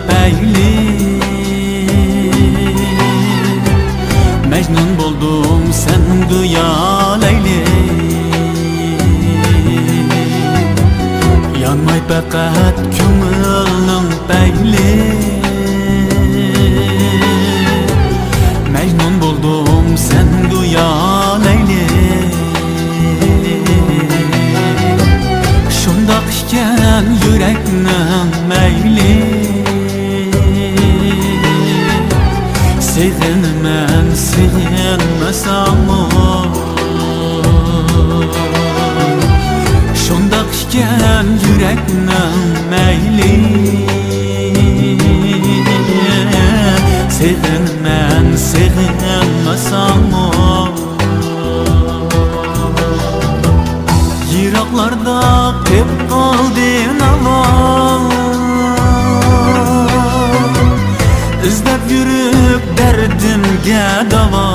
peyli Mecnun buldum sen duya Leyli Yanmay fakat kömürlün peyli Mecnun buldum sen duya Leyli Şundaq iken yüreknin meyli Sevginmen sevginmesam Şundaq iken yüreknin meyli Sevginmen sevginmesam Yiraklarda hep kaldın ama İzlep yürüp derdimge dava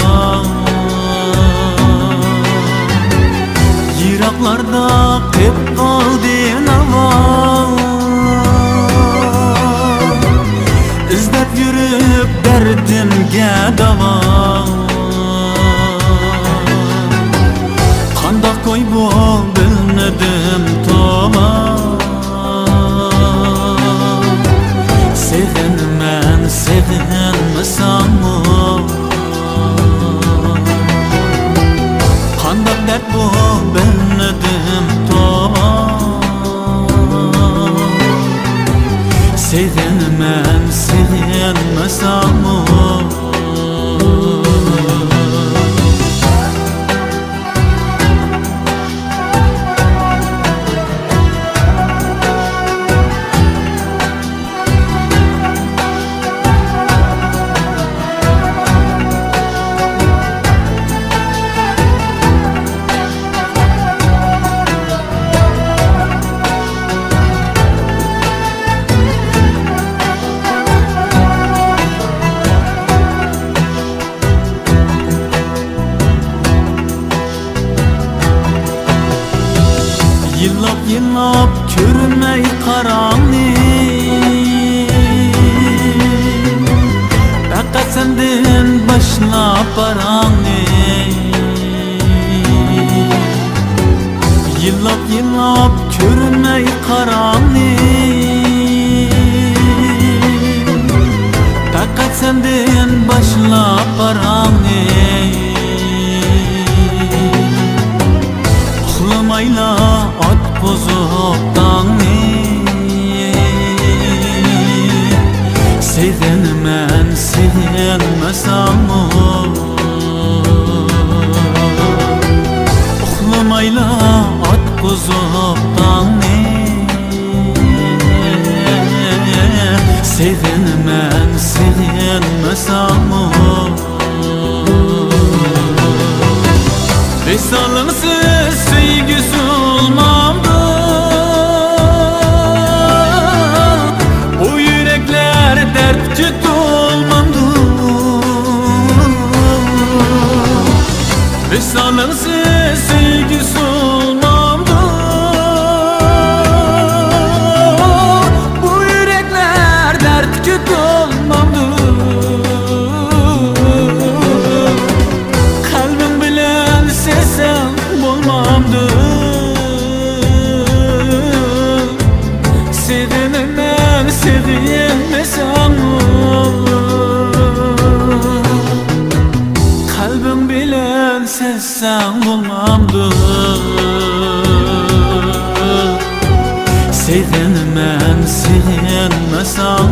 Yiraklarda hep kaldın ama İzlep yürüp derdimge dava Kandak koy bu bilmedim toma Sevginmen sevginmesam Kandak dert bu bilmedim toma Sevginmen sevginmesam Yıllap körünmey karanlık Fakat senden başlap baranlık Yıllap körünmey karanlık Fakat senden başlap baranlık Oxlamayla at bozuktan Sevginmen sevginmesam Oxlamayla at bozuktan Sevginmen sevginmesam Vesalımsız sevgisi olmamdı Bu yürekler dert küt olmamdı Vesalımsız sevgisi olmamdı Bu yürekler dert küt olmamdı Sevginmen sevginmesam Kalbim bilen sessem olmamdı Sevginmen sevginmesam